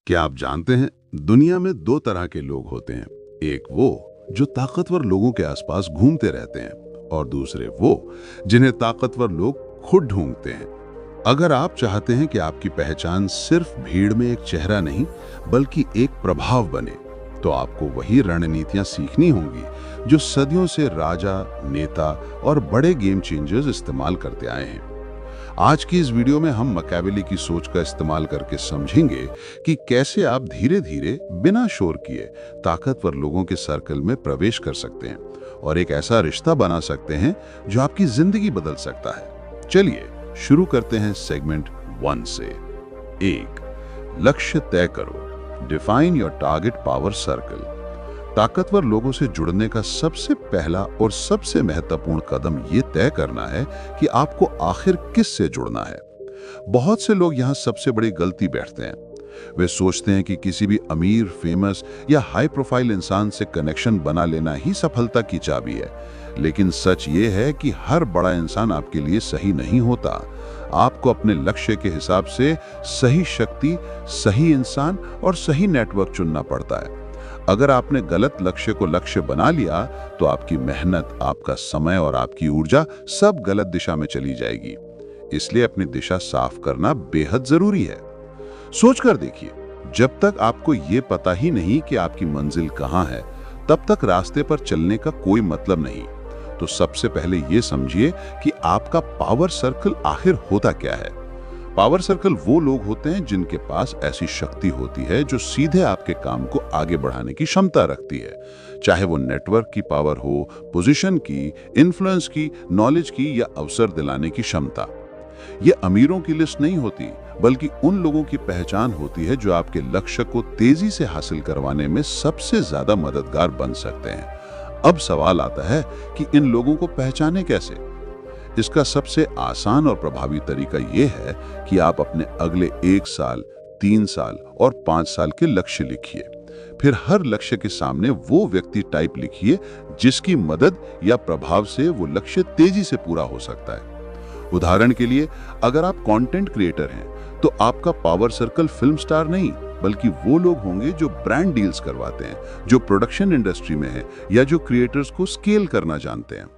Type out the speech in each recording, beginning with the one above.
क्या आप जानते हैं, दुनिया में दो तरह के लोग होते हैं। एक वो जो ताकतवर लोगों के आसपास घूमते रहते हैं और दूसरे वो जिन्हें ताकतवर लोग खुद ढूंढते हैं। अगर आप चाहते हैं कि आपकी पहचान सिर्फ भीड़ में एक चेहरा नहीं बल्कि एक प्रभाव बने, तो आपको वही रणनीतियां सीखनी होंगी जो सदियों से राजा, नेता और बड़े गेम चेंजर्स इस्तेमाल करते आए हैं। आज की इस वीडियो में हम मैकियावेली की सोच का इस्तेमाल करके समझेंगे कि कैसे आप धीरे धीरे बिना शोर किए ताकतवर लोगों के सर्कल में प्रवेश कर सकते हैं और एक ऐसा रिश्ता बना सकते हैं जो आपकी जिंदगी बदल सकता है। चलिए शुरू करते हैं सेगमेंट 1 से। 1, लक्ष्य तय करो। Define your target power circle. ताकतवर लोगों से जुड़ने का सबसे पहला और सबसे महत्वपूर्ण कदम ये तय करना है कि आपको आखिर किस से जुड़ना है। बहुत से लोग यहाँ सबसे बड़ी गलती बैठते हैं। वे सोचते हैं कि किसी भी अमीर, फेमस या हाई प्रोफाइल इंसान से कनेक्शन बना लेना ही सफलता की चाबी है। लेकिन सच ये है कि हर बड़ा इंसान आपके लिए सही नहीं होता। आपको अपने लक्ष्य के हिसाब से सही शक्ति, सही इंसान और सही नेटवर्क चुनना पड़ता है। अगर आपने गलत लक्ष्य को लक्ष्य बना लिया तो आपकी मेहनत, आपका समय और आपकी ऊर्जा सब गलत दिशा में चली जाएगी। इसलिए अपनी दिशा साफ करना बेहद जरूरी है। सोचकर देखिए, जब तक आपको ये पता ही नहीं कि आपकी मंजिल कहाँ है, तब तक रास्ते पर चलने का कोई मतलब नहीं। तो सबसे पहले ये समझिए कि आपका पावर सर्कल आखिर होता क्या है। पावर सर्कल वो लोग होते हैं जिनके पास ऐसी शक्ति होती है जो सीधे आपके काम को आगे बढ़ाने की क्षमता रखती है। चाहे वो नेटवर्क की पावर हो, पोजीशन की, इन्फ्लुएंस की, नॉलेज की या अवसर दिलाने की क्षमता। ये अमीरों की लिस्ट नहीं होती, बल्कि उन लोगों की पहचान होती है जो आपके लक्ष्य को तेजी से हासिल करवाने में सबसे ज्यादा मददगार बन सकते हैं। अब सवाल आता है कि इन लोगों को पहचाने कैसे। इसका सबसे आसान और प्रभावी तरीका यह है कि आप अपने अगले 1 साल, 3 साल और 5 साल के लक्ष्य लिखिए। फिर हर लक्ष्य के सामने वो व्यक्ति टाइप लिखिए जिसकी मदद या प्रभाव से वो लक्ष्य तेजी से पूरा हो सकता है। उदाहरण के लिए, अगर आप कंटेंट क्रिएटर हैं तो आपका पावर सर्कल फिल्म स्टार नहीं बल्कि वो लोग होंगे जो ब्रांड डील्स करवाते हैं, जो प्रोडक्शन इंडस्ट्री में है या जो क्रिएटर्स को स्केल करना जानते हैं।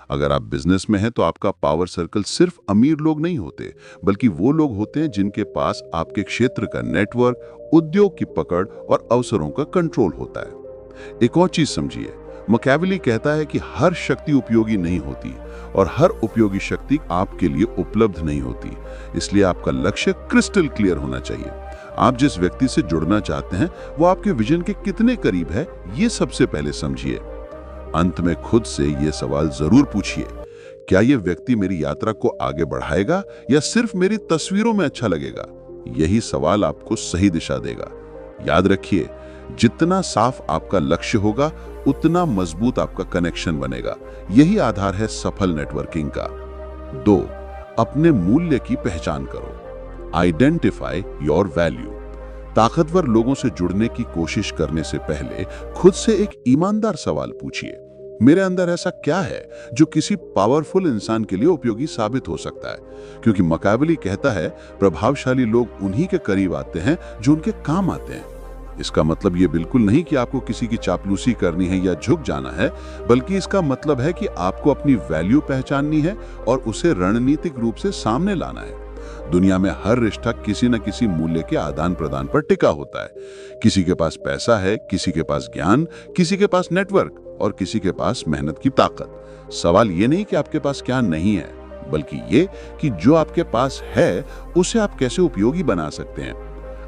अगर आप बिजनेस में हैं तो आपका पावर सर्कल सिर्फ अमीर लोग नहीं होते, बल्कि वो लोग होते हैं जिनके पास आपके क्षेत्र का नेटवर्क, उद्योग की पकड़ और अवसरों का कंट्रोल होता है। एक और चीज समझिए, मैकियावेली कहता है कि हर शक्ति उपयोगी नहीं होती और हर उपयोगी शक्ति आपके लिए उपलब्ध नहीं होती। इसलिए आपका लक्ष्य क्रिस्टल क्लियर होना चाहिए। आप जिस व्यक्ति से जुड़ना चाहते हैं वो आपके विजन के कितने करीब है, ये सबसे पहले समझिए। अंत में खुद से ये सवाल जरूर पूछिए, क्या ये व्यक्ति मेरी यात्रा को आगे बढ़ाएगा या सिर्फ मेरी तस्वीरों में अच्छा लगेगा। यही सवाल आपको सही दिशा देगा। याद रखिए, जितना साफ आपका लक्ष्य होगा उतना मजबूत आपका कनेक्शन बनेगा। यही आधार है सफल नेटवर्किंग का। 2, अपने मूल्य की पहचान करो। Identify your value. ताकतवर लोगों से जुड़ने की कोशिश करने से पहले खुद से एक ईमानदार सवाल पूछिए, मेरे अंदर ऐसा क्या है जो किसी पावरफुल इंसान के लिए उपयोगी साबित हो सकता है। क्योंकि मैकियावेली कहता है, प्रभावशाली लोग उन्हीं के करीब आते हैं जो उनके काम आते हैं। इसका मतलब ये बिल्कुल नहीं कि आपको किसी की चापलूसी करनी है या झुक जाना है, बल्कि इसका मतलब है कि आपको अपनी वैल्यू पहचाननी है और उसे रणनीतिक रूप से सामने लाना है। दुनिया में हर रिश्ता किसी न किसी मूल्य के आदान प्रदान पर टिका होता है। किसी के पास पैसा है, किसी के पास ज्ञान, किसी के पास नेटवर्क और किसी के पास मेहनत की ताकत। सवाल ये नहीं कि आपके पास क्या नहीं है, बल्कि ये कि जो आपके पास है उसे आप कैसे उपयोगी बना सकते हैं।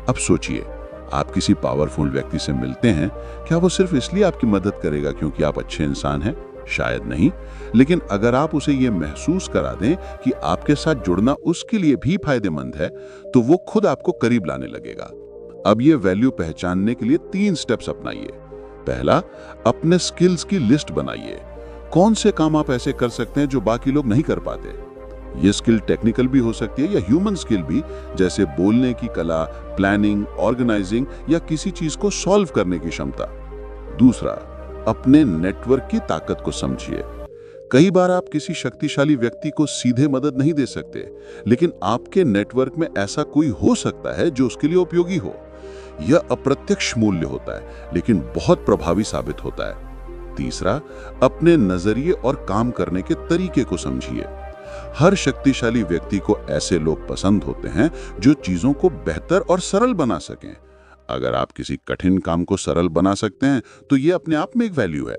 अब सोचिए, आप किसी पावरफुल व्यक्ति से मिलते हैं, क्या वो सिर्फ इसलिए आपकी मदद करेगा क्योंकि आप अच्छे इंसान हैं? शायद नहीं। लेकिन अगर आप उसे ये महसूस करा दें कि आपके साथ जुड़ना उसके लिए भी फायदेमंद है, तो वो खुद आपको करीब लाने लगेगा। अब ये वैल्यू पहचानने के लिए 3 स्टेप्स अपनाइए। पहला, अपने स्किल्स की लिस्ट बनाइए। कौन से काम आप ऐसे कर सकते हैं जो बाकी लोग नहीं कर पाते। ये स्किल टेक्निकल भी हो सकती है या ह्यूमन स्किल भी, जैसे बोलने की कला, प्लानिंग, ऑर्गेनाइजिंग या किसी चीज को सॉल्व करने की क्षमता। दूसरा, अपने नेटवर्क की ताकत को समझिए। कई बार आप किसी शक्तिशाली व्यक्ति को सीधे मदद नहीं दे सकते, लेकिन आपके नेटवर्क में ऐसा कोई हो सकता है जो उसके लिए उपयोगी हो। यह अप्रत्यक्ष मूल्य होता है, लेकिन बहुत प्रभावी साबित होता है। तीसरा, अपने नजरिए और काम करने के तरीके को समझिए। हर शक्तिशाली व्यक्ति को ऐसे लोग पसंद होते हैं जो चीजों को बेहतर और सरल बना सकें। अगर आप किसी कठिन काम को सरल बना सकते हैं तो यह अपने आप में एक वैल्यू है।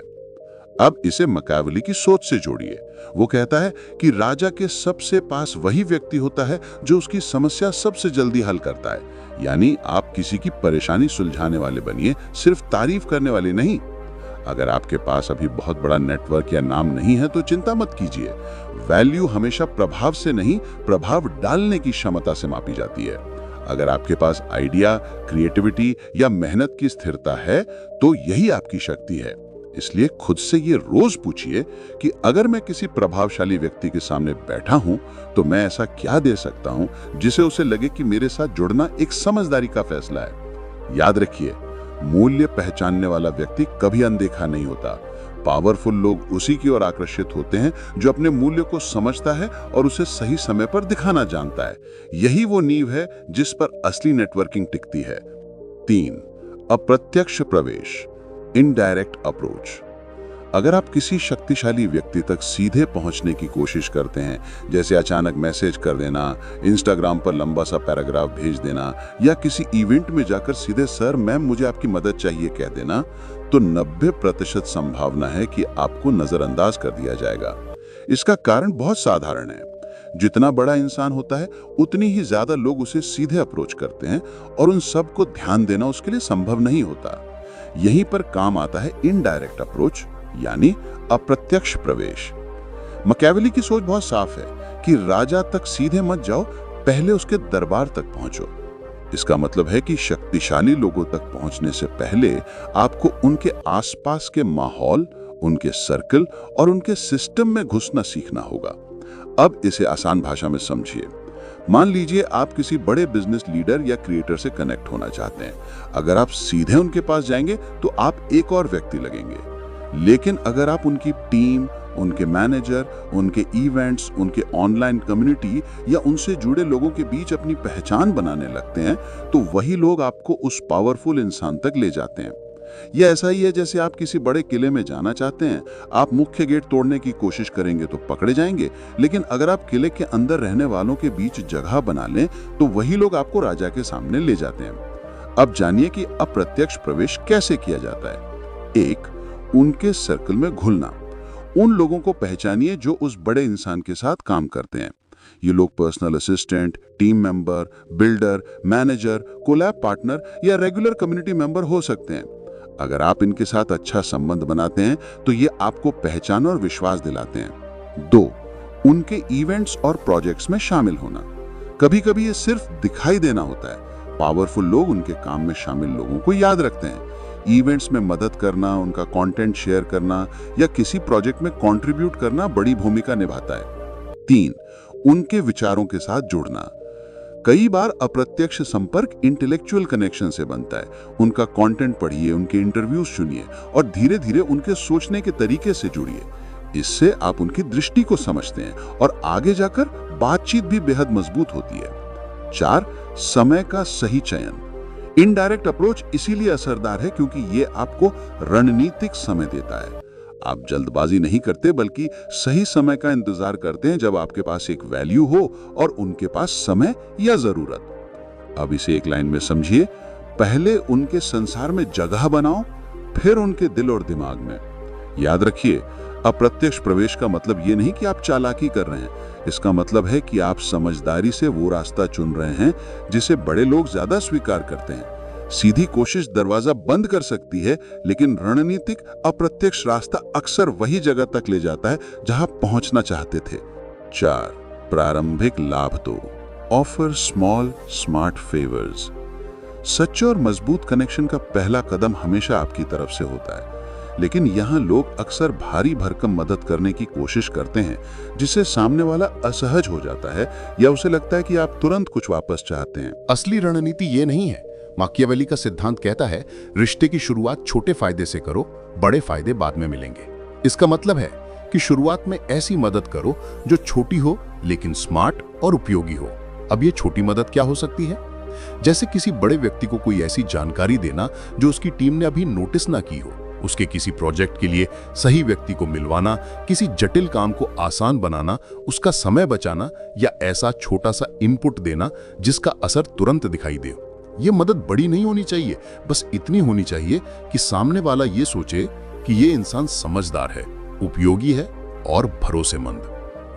अब इसे मैकियावेली की सोच से जोड़िए। वो कहता है कि राजा के सबसे पास वही व्यक्ति होता है जो उसकी समस्या सबसे जल्दी हल करता है। यानी आप किसी की परेशानी सुलझाने वाले बनिए, सिर्फ तारीफ करने वाले नहीं। अगर आपके पास अभी बहुत बड़ा नेटवर्क या नाम नहीं है तो चिंता मत कीजिए। वैल्यू हमेशा प्रभाव से नहीं, प्रभाव डालने की क्षमता से मापी जाती है। अगर आपके पास आइडिया, क्रिएटिविटी या मेहनत की स्थिरता है तो यही आपकी शक्ति है। इसलिए खुद से ये रोज पूछिए कि अगर मैं किसी प्रभावशाली व्यक्ति के सामने बैठा हूं तो मैं ऐसा क्या दे सकता हूं जिसे उसे लगे कि मेरे साथ जुड़ना एक समझदारी का फैसला है। याद रखिए, मूल्य पहचानने वाला व्यक्ति कभी अनदेखा नहीं होता। पावरफुल लोग उसी की ओर आकर्षित होते हैं जो अपने मूल्य को समझता है और उसे सही समय पर दिखाना जानता है। यही वो नींव है जिस पर असली नेटवर्किंग टिकती है। 3. अप्रत्यक्ष प्रवेश, इनडायरेक्ट अप्रोच। अगर आप किसी शक्तिशाली व्यक्ति तक सीधे पहुंचने की कोशिश करते हैं, जैसे अचानक मैसेज कर देना, इंस्टाग्राम पर लंबा सा पैराग्राफ भेज देना या किसी इवेंट में जाकर सीधे सर मैम मुझे आपकी मदद चाहिए कह देना, तो 90% संभावना है कि आपको नजरअंदाज कर दिया जाएगा। इसका कारण बहुत साधारण है। जितना बड़ा इंसान होता है उतनी ही ज्यादा लोग उसे सीधे अप्रोच करते हैं और उन सब को ध्यान देना उसके लिए संभव नहीं होता। यहीं पर काम आता है इनडायरेक्ट अप्रोच, यानी अप्रत्यक्ष प्रवेश। मैकियावेली की सोच बहुत साफ है कि राजा तक सीधे मत जाओ, पहले उसके दरबार तक पहुंचो। इसका मतलब है कि शक्तिशाली लोगों तक पहुंचने से पहले आपको उनके आसपास के माहौल, उनके सर्कल और उनके सिस्टम में घुसना सीखना होगा। अब इसे आसान भाषा में समझिए। मान लीजिए आप किसी बड़े बिजनेस लीडर या क्रिएटर से कनेक्ट होना चाहते हैं। अगर आप सीधे उनके पास जाएंगे तो आप एक और व्यक्ति लगेंगे, लेकिन अगर आप उनकी टीम, उनके मैनेजर, उनके इवेंट्स, उनके ऑनलाइन कम्युनिटी या उनसे जुड़े लोगों के बीच अपनी पहचान बनाने लगते हैं तो वही लोग आपको उस पावरफुल इंसान तक ले जाते हैं। यह ऐसा ही है जैसे आप किसी बड़े किले में जाना चाहते हैं। आप मुख्य गेट तोड़ने की कोशिश करेंगे तो पकड़े जाएंगे, लेकिन अगर आप किले के अंदर रहने वालों के बीच जगह बना लें तो वही लोग आपको राजा के सामने ले जाते हैं। अब जानिए कि अप्रत्यक्ष प्रवेश कैसे किया जाता है। 1. उनके सर्कल में घुलना। उन लोगों को पहचानिए जो उस बड़े इंसान के साथ काम करते हैं। ये लोग personal assistant, team member, builder, manager, collab partner या रेगुलर कम्युनिटी मेंबर हो सकते हैं। अगर आप इनके साथ अच्छा संबंध बनाते हैं तो ये आपको पहचान और विश्वास दिलाते हैं। 2. उनके इवेंट्स और प्रोजेक्ट्स में शामिल होना। कभी कभी ये सिर्फ दिखाई देना होता है। पावरफुल लोग उनके काम में शामिल लोगों को याद रखते हैं। इवेंट्स में मदद करना, उनका कंटेंट शेयर करना या किसी प्रोजेक्ट में कंट्रीब्यूट करना बड़ी भूमिका निभाता है। 3. उनके विचारों के साथ जुड़ना। कई बार अप्रत्यक्ष संपर्क इंटेलेक्चुअल कनेक्शन से बनता है। उनका कंटेंट पढ़िए, उनके इंटरव्यूज सुनिए और धीरे धीरे उनके सोचने के तरीके से जुड़िए। इससे आप उनकी दृष्टि को समझते हैं और आगे जाकर बातचीत भी बेहद मजबूत होती है। 4. समय का सही चयन। इनडायरेक्ट अप्रोच इसीलिए असरदार है क्योंकि ये आपको रणनीतिक समय देता है। आप जल्दबाजी नहीं करते बल्कि सही समय का इंतजार करते हैं जब आपके पास एक वैल्यू हो और उनके पास समय या जरूरत। अब इसे एक लाइन में समझिए। पहले उनके संसार में जगह बनाओ, फिर उनके दिल और दिमाग में। याद रखिए, अप्रत्यक्ष प्रवेश का मतलब ये नहीं कि आप चालाकी कर रहे हैं। इसका मतलब है कि आप समझदारी से वो रास्ता चुन रहे हैं जिसे बड़े लोग ज्यादा स्वीकार करते हैं। सीधी कोशिश दरवाजा बंद कर सकती है, लेकिन रणनीतिक अप्रत्यक्ष रास्ता अक्सर वही जगह तक ले जाता है जहां पहुंचना चाहते थे। 4. प्रारंभिक लाभ दो। Offer small smart favours. सच्चे और मजबूत कनेक्शन का पहला कदम हमेशा आपकी तरफ से होता है, लेकिन यहाँ लोग अक्सर भारी भरकम मदद करने की कोशिश करते हैं जिससे सामने वाला असहज हो जाता है या उसे लगता है कि आप तुरंत कुछ वापस चाहते हैं। असली रणनीति ये नहीं है। मैकियावेली का सिद्धांत कहता है, रिश्ते की शुरुआत छोटे फायदे से करो, बड़े फायदे बाद में मिलेंगे। इसका मतलब है कि शुरुआत में ऐसी मदद करो जो छोटी हो लेकिन स्मार्ट और उपयोगी हो। अब ये छोटी मदद क्या हो सकती है? जैसे किसी बड़े व्यक्ति को कोई ऐसी जानकारी देना जो उसकी टीम ने अभी नोटिस ना की हो, उसके किसी प्रोजेक्ट के लिए सही व्यक्ति को मिलवाना, किसी जटिल काम को आसान बनाना, उसका समय बचाना या ऐसा छोटा सा इनपुट देना जिसका असर तुरंत दिखाई दे। ये मदद बड़ी नहीं होनी चाहिए, बस इतनी होनी चाहिए कि सामने वाला ये सोचे कि ये इंसान समझदार है, उपयोगी है और भरोसेमंद।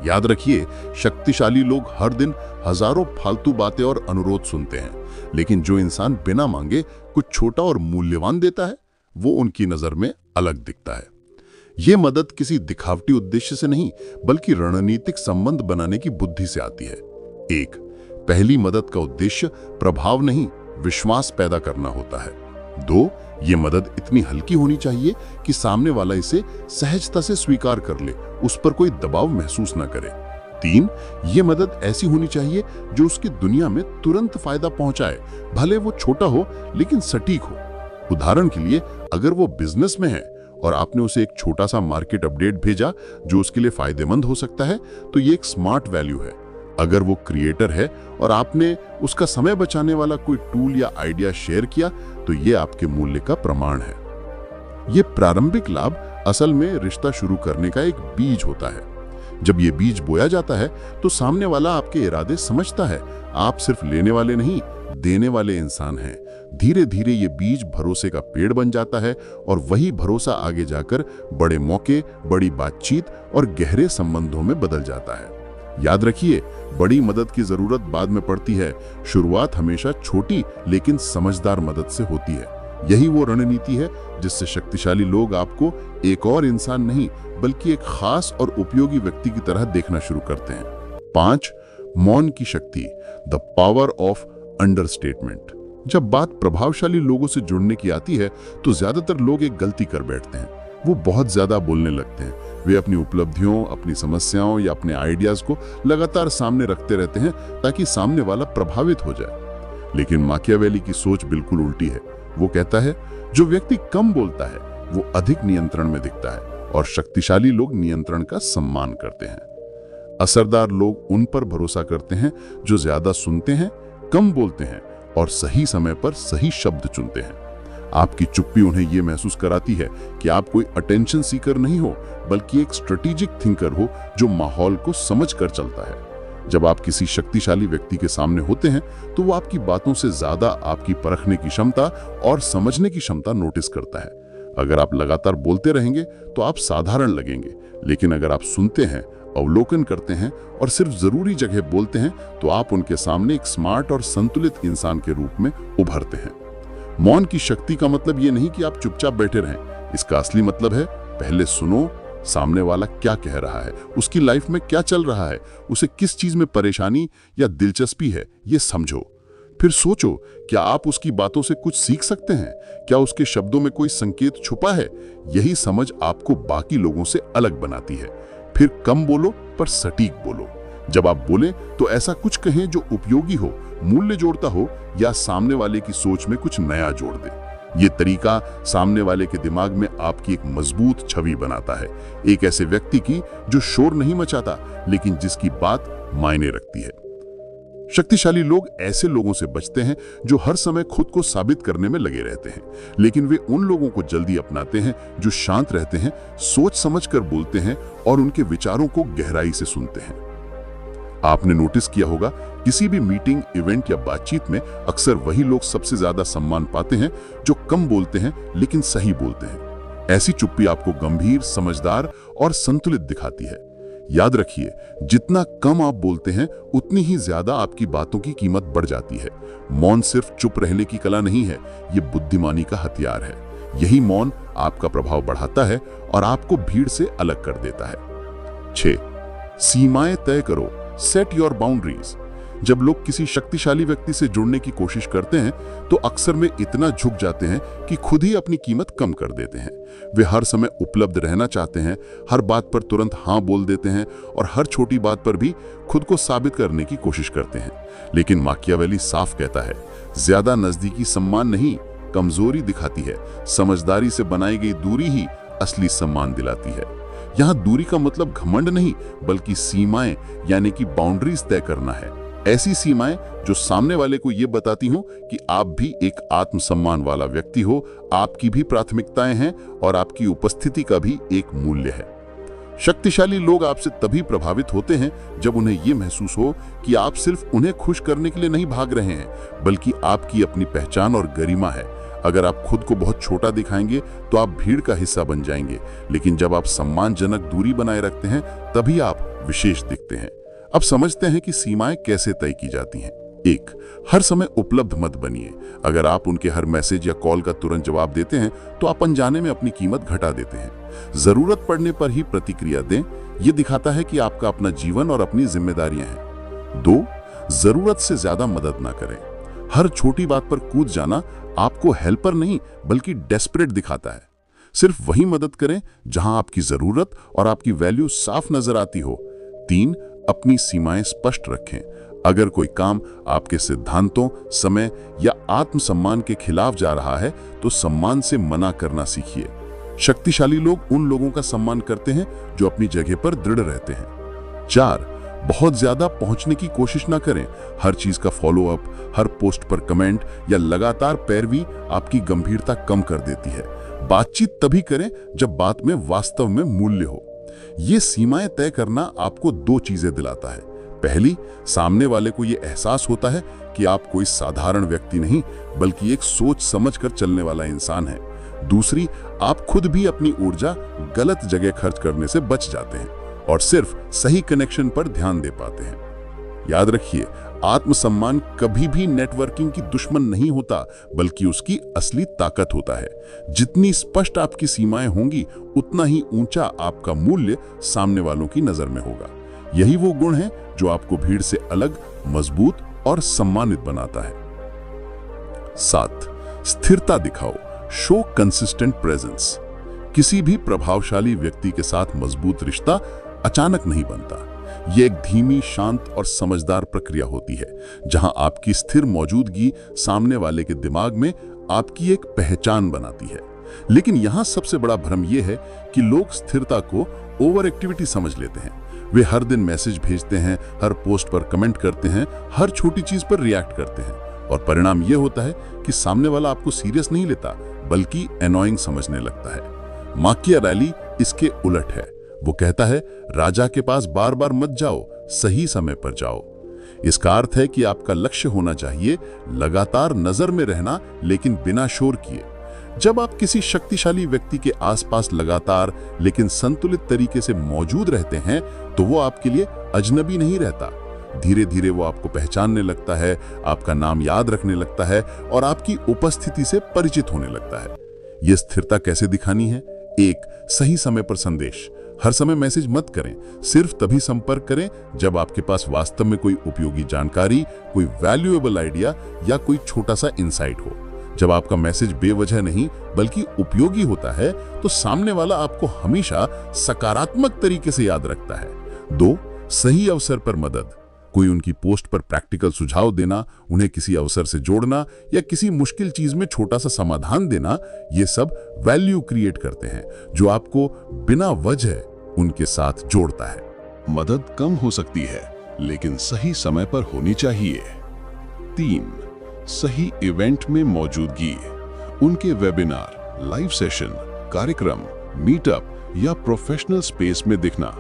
याद रखिए, शक्तिशाली लोग हर दिन हजारों फालतू बातें और अनुरोध सुनते हैं, लेकिन जो इंसान बिना मांगे कुछ छोटा और मूल्यवान देता है, वो उनकी नजर में अलग दिखता है। ये मदद किसी दिखावटी उद्देश्य से नहीं, बल्कि रणनीतिक संबंध बनाने की बुद्धि से आती है। एक, पहली मदद का उद्देश्य प्रभाव नहीं, विश्वास पैदा करना होता है। दो, ये मदद इतनी हल्की होनी चाहिए कि सामने वाला इसे सहजता से स्वीकार कर ले, उस पर कोई दबाव महसूस न करे। तीन, ये मदद ऐसी होनी चाहिए जो उसकी दुनिया में तुरंत फायदा पहुंचाए, भले वो छोटा हो लेकिन सटीक हो। उदाहरण के लिए, अगर वो बिजनेस में है और आपने उसे एक छोटा सा मार्केट अपडेट भेजा जो उसके लिए फायदेमंद हो सकता है, तो ये एक स्मार्ट वैल्यू है। अगर वो क्रिएटर है और आपने उसका समय बचाने वाला कोई टूल या आइडिया शेयर किया, तो ये आपके मूल्य का प्रमाण है। ये प्रारंभिक लाभ असल में रिश्ता शुरू करने का एक बीज होता है। जब ये बीज बोया जाता है तो सामने वाला आपके इरादे समझता है। आप सिर्फ लेने वाले नहीं, देने वाले इंसान हैं। धीरे धीरे ये बीज भरोसे का पेड़ बन जाता है और वही भरोसा आगे जाकर बड़े मौके, बड़ी बातचीत और गहरे संबंधों में बदल जाता है। याद रखिए, बड़ी मदद की जरूरत बाद में पड़ती है। शुरुआत हमेशा छोटी लेकिन समझदार मदद से होती है। यही वो रणनीति है जिससे शक्तिशाली लोग आपको एक और इंसान नहीं, बल्कि एक खास और उपयोगी व्यक्ति की तरह देखना शुरू करते हैं। 5, मौन की शक्ति, द पावर ऑफ अंडरस्टेटमेंट। जब बात प्रभावशाली लोगों से जुड़ने की आती है तो ज्यादातर लोग एक गलती कर बैठते हैं। वो बहुत ज्यादा बोलने लगते हैं। वे अपनी उपलब्धियों, अपनी समस्याओं या अपने आइडियाज को लगातार सामने रखते रहते हैं ताकि सामने वाला प्रभावित हो जाए। लेकिन माकियावेली की सोच बिल्कुल उल्टी है। वो कहता है, जो व्यक्ति कम बोलता है वो अधिक नियंत्रण में दिखता है, और शक्तिशाली लोग नियंत्रण का सम्मान करते हैं। असरदार लोग उन पर भरोसा करते हैं जो ज्यादा सुनते हैं, कम बोलते हैं और सही समय पर सही शब्द चुनते हैं। आपकी चुप्पी उन्हें यह महसूस कराती है कि आप कोई अटेंशन सीकर नहीं हो, बल्कि एक स्ट्रेटेजिक थिंकर हो जो माहौल को समझ कर चलता है। जब आप किसी शक्तिशाली व्यक्ति के सामने होते हैं तो वो आपकी बातों से ज्यादा आपकी परखने की क्षमता और समझने की क्षमता नोटिस करता है। अगर आप लगातार बोलते रहेंगे तो आप साधारण लगेंगे, लेकिन अगर आप सुनते हैं, अवलोकन करते हैं और सिर्फ जरूरी जगह बोलते हैं तो आप उनके सामने एक स्मार्ट और संतुलित इंसान के रूप में उभरते हैं। मौन की शक्ति का मतलब ये नहीं कि आप चुपचाप बैठे रहें। इसका असली मतलब है, पहले सुनो, सामने वाला क्या कह रहा है, उसकी लाइफ में क्या चल रहा है, उसे किस चीज में परेशानी या दिलचस्पी है, ये समझो। फिर सोचो, क्या आप उसकी बातों से कुछ सीख सकते हैं? क्या उसके शब्दों में कोई संकेत छुपा है? यही समझ आपको बाकी लोगों से अलग बनाती है। फिर कम बोलो पर सटीक बोलो। जब आप बोलें तो ऐसा कुछ कहें जो उपयोगी हो, मूल्य जोड़ता हो या सामने वाले की सोच में कुछ नया जोड़ दे। ये तरीका सामने वाले के दिमाग में आपकी एक मजबूत छवि बनाता है, एक ऐसे व्यक्ति की जो शोर नहीं मचाता लेकिन जिसकी बात मायने रखती है। शक्तिशाली लोग ऐसे लोगों से बचते हैं जो हर समय खुद को साबित करने में लगे रहते हैं, लेकिन वे उन लोगों को जल्दी अपनाते हैं जो शांत रहते हैं, सोच समझकर बोलते हैं और उनके विचारों को गहराई से सुनते हैं। आपने नोटिस किया होगा, किसी भी मीटिंग, इवेंट या बातचीत में अक्सर वही लोग सबसे ज्यादा सम्मान पाते हैं जो कम बोलते हैं लेकिन सही बोलते हैं। ऐसी चुप्पी आपको गंभीर, समझदार और संतुलित दिखाती है। याद रखिए, जितना कम आप बोलते हैं उतनी ही ज्यादा आपकी बातों की कीमत बढ़ जाती है। मौन सिर्फ चुप रहने की कला नहीं है, ये बुद्धिमानी का हथियार है। यही मौन आपका प्रभाव बढ़ाता है और आपको भीड़ से अलग कर देता है। 6, सीमाएं तय करो, सेट योर बाउंड्रीज। जब लोग किसी शक्तिशाली व्यक्ति से जुड़ने की कोशिश करते हैं तो अक्सर वे इतना झुक जाते हैं कि खुद ही अपनी कीमत कम कर देते हैं। वे हर समय उपलब्ध रहना चाहते हैं, हर बात पर तुरंत हाँ बोल देते हैं और हर छोटी बात पर भी खुद को साबित करने की कोशिश करते हैं। लेकिन माकियावेली साफ कहता है, ज्यादा नजदीकी सम्मान नहीं, कमजोरी दिखाती है। समझदारी से बनाई गई दूरी ही असली सम्मान दिलाती है। यहाँ दूरी का मतलब घमंड नहीं, बल्कि सीमाएं यानी कि बाउंड्रीज तय करना है। ऐसी सीमाएं जो सामने वाले को ये बताती हो कि आप भी एक आत्मसम्मान वाला व्यक्ति हो, आपकी भी प्राथमिकताएं हैं और आपकी उपस्थिति का भी एक मूल्य है। शक्तिशाली लोग आपसे तभी प्रभावित होते हैं जब उन्हें यह महसूस हो कि आप सिर्फ उन्हें खुश करने के लिए नहीं भाग रहे हैं, बल्कि आपकी अपनी पहचान और गरिमा है। अगर आप खुद को बहुत छोटा दिखाएंगे तो आप भीड़ का हिस्सा बन जाएंगे, लेकिन जब आप सम्मानजनक दूरी बनाए रखते हैं तभी आप विशेष दिखते हैं। अब समझते हैं कि सीमाएं कैसे तय की जाती हैं। 1. हर समय उपलब्ध मत बनिए। अगर आप उनके हर मैसेज या कॉल का तुरंत जवाब देते हैं तो आप अनजाने में अपनी कीमत घटा देते हैं। जरूरत पड़ने पर ही प्रतिक्रिया दें। यह दिखाता है कि आपका अपना जीवन और अपनी जिम्मेदारियां हैं। 2. जरूरत से ज्यादा मदद ना करें। हर छोटी बात पर कूद जाना आपको हेल्पर नहीं बल्कि डेस्परेट दिखाता है। सिर्फ वही मदद करें जहां आपकी जरूरत और आपकी वैल्यू साफ नजर आती हो। 3. अपनी सीमाएं स्पष्ट रखें। अगर कोई काम आपके सिद्धांतों, समय या आत्मसम्मान के खिलाफ जा रहा है तो सम्मान से मना करना सीखिए। शक्तिशाली लोग उन लोगों का सम्मान करते हैं जो अपनी जगह पर दृढ़ रहते हैं। 4. बहुत ज्यादा पहुंचने की कोशिश ना करें। हर चीज का फॉलोअप, हर पोस्ट पर कमेंट या लगातार पैरवी आपकी गंभीरता कम कर देती है। बातचीत तभी करें जब बात में वास्तव में मूल्य हो। ये सीमाएं तय करना आपको 2 चीजें दिलाता है। पहली, सामने वाले को यह एहसास होता है कि आप कोई साधारण व्यक्ति नहीं बल्कि एक सोच समझकर चलने वाला इंसान है। दूसरी, आप खुद भी अपनी ऊर्जा गलत जगह खर्च करने से बच जाते हैं और सिर्फ सही कनेक्शन पर ध्यान दे पाते हैं। याद रखिए, आत्मसम्मान कभी भी नेटवर्किंग की दुश्मन नहीं होता बल्कि उसकी असली ताकत होता है। जितनी स्पष्ट आपकी सीमाएं होंगी उतना ही ऊंचा आपका मूल्य सामने वालों की नजर में होगा। यही वो गुण है जो आपको भीड़ से अलग, मजबूत और सम्मानित बनाता है। 7. स्थिरता दिखाओ। Show consistent presence. किसी भी प्रभावशाली व्यक्ति के साथ मजबूत रिश्ता अचानक नहीं बनता। यह एक धीमी, शांत और समझदार प्रक्रिया होती है जहां आपकी स्थिर मौजूदगी सामने वाले के दिमाग में आपकी एक पहचान बनाती है। लेकिन यहां सबसे बड़ा भ्रम यह है कि लोग स्थिरता को ओवर एक्टिविटी समझ लेते हैं। वे हर दिन मैसेज भेजते हैं, हर पोस्ट पर कमेंट करते हैं, हर छोटी चीज पर रिएक्ट करते हैं और परिणाम यह होता है कि सामने वाला आपको सीरियस नहीं लेता बल्कि एनोइंग समझने लगता है। माकियावेली इसके उलट है। वो कहता है, राजा के पास बार बार मत जाओ, सही समय पर जाओ। इसका अर्थ है कि आपका लक्ष्य होना चाहिए लगातार नजर में रहना, लेकिन बिना शोर किए। जब आप किसी शक्तिशाली व्यक्ति के आसपास लगातार लेकिन संतुलित तरीके से मौजूद रहते हैं तो वो आपके लिए अजनबी नहीं रहता। धीरे धीरे वो आपको पहचानने लगता है, आपका नाम याद रखने लगता है और आपकी उपस्थिति से परिचित होने लगता है। यह स्थिरता कैसे दिखानी है? 1. सही समय पर संदेश। हर समय मैसेज मत करें, सिर्फ तभी संपर्क करें जब आपके पास वास्तव में कोई उपयोगी जानकारी, कोई वैल्यूएबल आइडिया या कोई छोटा सा इंसाइट हो। जब आपका मैसेज बेवजह नहीं बल्कि उपयोगी होता है तो सामने वाला आपको हमेशा सकारात्मक तरीके से याद रखता है। 2. सही अवसर पर मदद। कोई उनकी पोस्ट पर प्रैक्टिकल सुझाव देना, उन्हें किसी अवसर से जोड़ना या किसी मुश्किल चीज में छोटा सा समाधान देना, ये सब वैल्यू क्रिएट करते हैं जो आपको बिना वजह उनके साथ जोड़ता है। मदद कम हो सकती है लेकिन सही समय पर होनी चाहिए। 3. सही इवेंट में मौजूदगी। उनके वेबिनार, लाइव सेशन, कार्यक्रम, मीटअप या प्रोफेशनल स्पेस में दिखना,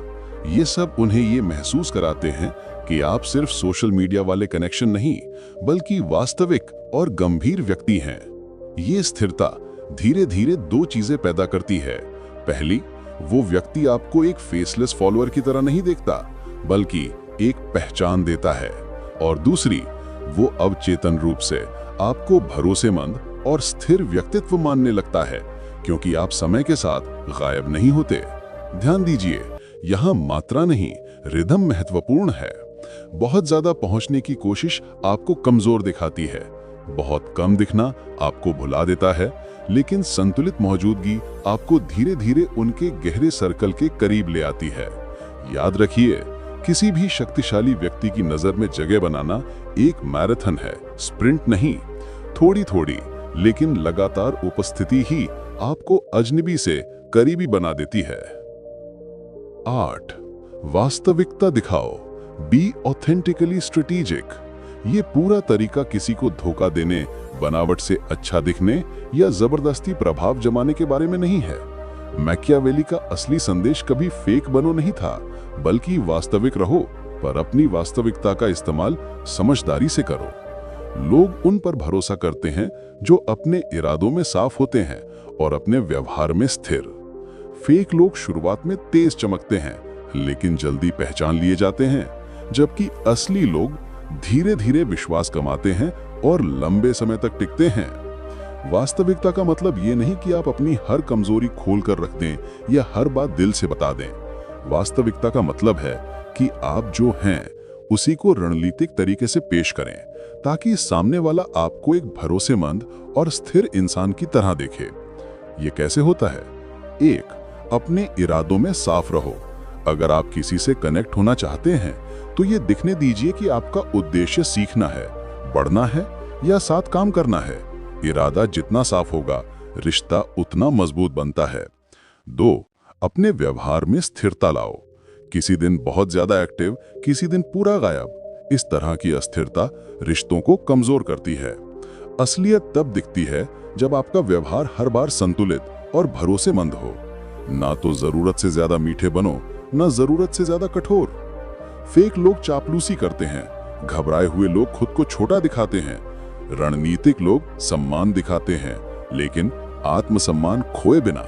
ये सब उन्हें ये महसूस कराते हैं कि आप सिर्फ सोशल मीडिया वाले कनेक्शन नहीं बल्कि वास्तविक और गंभीर व्यक्ति हैं। ये स्थिरता धीरे धीरे 2 चीजें पैदा करती है। पहली, वो व्यक्ति आपको एक फेसलेस फॉलोअर की तरह नहीं देखता बल्कि एक पहचान देता है, और दूसरी, वो अब चेतन रूप से आपको भरोसेमंद और स्थिर व्यक्तित्व मानने लगता है क्योंकि आप समय के साथ गायब नहीं होते। ध्यान दीजिए, यहां मात्रा नहीं, रिदम महत्वपूर्ण है। बहुत ज्यादा पहुंचने की कोशिश आपको कमजोर दिखाती है, बहुत कम दिखना आपको भुला देता है, लेकिन संतुलित मौजूदगी आपको धीरे धीरे उनके गहरे सर्कल के करीब ले आती है। याद रखिए, किसी भी शक्तिशाली व्यक्ति की नजर में जगह बनाना एक मैराथन है, स्प्रिंट नहीं। थोड़ी थोड़ी लेकिन लगातार उपस्थिति ही आपको अजनबी से करीबी बना देती है। 8. वास्तविकता दिखाओ। Be authentically strategic. ये पूरा तरीका किसी को धोखा देने, बनावट से अच्छा दिखने या जबरदस्ती प्रभाव जमाने के बारे में नहीं है। मैकियावेली का असली संदेश कभी फेक बनो नहीं था, बल्कि वास्तविक रहो, पर अपनी वास्तविकता का इस्तेमाल समझदारी से करो। लोग उन पर भरोसा करते हैं जो अपने इरादों में साफ होते हैं और अपने व्यवहार में स्थिर। फेक लोग शुरुआत में तेज चमकते हैं, लेकिन जल्दी पहचान लिए जाते हैं, जबकि असली लोग धीरे धीरे विश्वास कमाते हैं और लंबे समय तक टिकते हैं। वास्तविकता का मतलब ये नहीं कि आप अपनी हर कमजोरी खोल कर रख दें या हर बात दिल से बता दें। वास्तविकता का मतलब है कि आप जो हैं उसी को रणनीतिक तरीके से पेश करें, ताकि सामने वाला आपको एक भरोसेमंद और स्थिर इंसान की तरह देखे। ये कैसे होता है? 1. अपने इरादों में साफ रहो। अगर आप किसी से कनेक्ट होना चाहते हैं तो ये दिखने दीजिए कि आपका उद्देश्य सीखना है, बढ़ना है या साथ काम करना है। इरादा जितना साफ होगा, रिश्ता उतना मजबूत बनता है। 2. अपने व्यवहार में स्थिरता लाओ। किसी दिन बहुत ज्यादा एक्टिव, किसी दिन पूरा गायब। इस तरह की अस्थिरता रिश्तों को कमजोर करती है। असलियत तब दिखती है जब आपका व्यवहार हर बार संतुलित और भरोसेमंद हो। ना तो जरूरत से ज्यादा मीठे बनो, ना जरूरत से ज्यादा कठोर। फेक लोग चापलूसी करते हैं, घबराए हुए लोग खुद को छोटा दिखाते हैं, रणनीतिक लोग सम्मान दिखाते हैं, लेकिन आत्मसम्मान खोए बिना।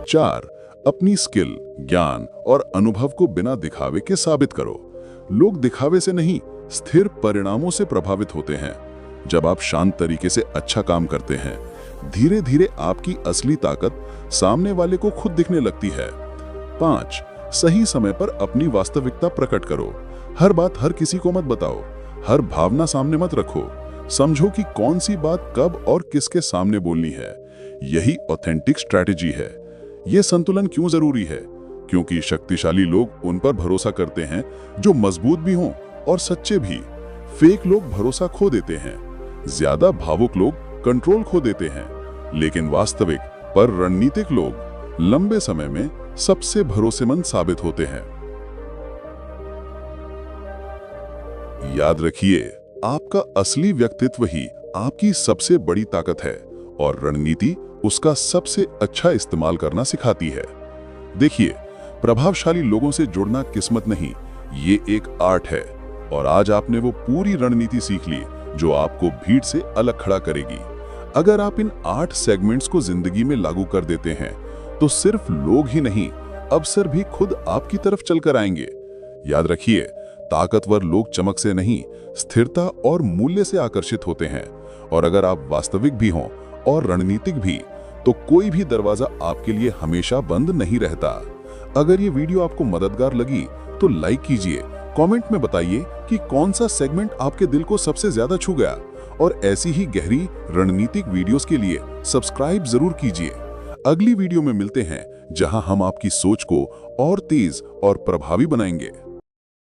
4. अपनी स्किल, ज्ञान और अनुभव को बिना दिखावे के साबित करो। लोग दिखावे से नहीं, स्थिर परिणामों से प्रभावित होते हैं। जब आप शांत तरीके से अच्छा काम करते हैं, धीरे धीरे आपकी असली ताकत सामने वाले को खुद दिखने लगती है। 5. सही समय पर अपनी वास्तविकता प्रकट करो। हर बात हर किसी को मत बताओ, हर भावना सामने मत रखो। समझो कि कौन सी बात कब और किसके सामने बोलनी है। यही ऑथेंटिक स्ट्रैटेजी है। यह संतुलन क्यों जरूरी है? क्योंकि शक्तिशाली लोग उन पर भरोसा करते हैं जो मजबूत भी हों और सच्चे भी। फेक लोग भरोसा खो देते हैं, ज्यादा भावुक लोग कंट्रोल खो देते हैं, लेकिन वास्तविक पर रणनीतिक लोग लंबे समय में सबसे भरोसेमंद साबित होते हैं। याद रखिए, आपका असली व्यक्तित्व ही आपकी सबसे बड़ी ताकत है और रणनीति उसका सबसे अच्छा इस्तेमाल करना सिखाती है। देखिए, प्रभावशाली लोगों से जुड़ना किस्मत नहीं, ये एक आर्ट है। और आज आपने वो पूरी रणनीति सीख ली जो आपको भीड़ से अलग खड़ा करेगी। अगर आप इन 8 सेगमेंट्स को जिंदगी में लागू कर देते हैं तो सिर्फ लोग ही नहीं, अवसर भी खुद आपकी तरफ चलकर आएंगे। याद रखिए, ताकतवर लोग चमक से नहीं, स्थिरता और मूल्य से आकर्षित होते हैं। और अगर आप वास्तविक भी हों और रणनीतिक भी, तो कोई भी दरवाजा आपके लिए हमेशा बंद नहीं रहता। अगर ये वीडियो आपको मददगार लगी तो लाइक कीजिए, कमेंट में बताइए कि कौन सा सेगमेंट आपके दिल को सबसे ज्यादा छू गया। और ऐसी ही गहरी रणनीतिक वीडियोस के लिए सब्सक्राइब जरूर कीजिए। अगली वीडियो में मिलते हैं, जहां हम आपकी सोच को और तेज और प्रभावी बनाएंगे।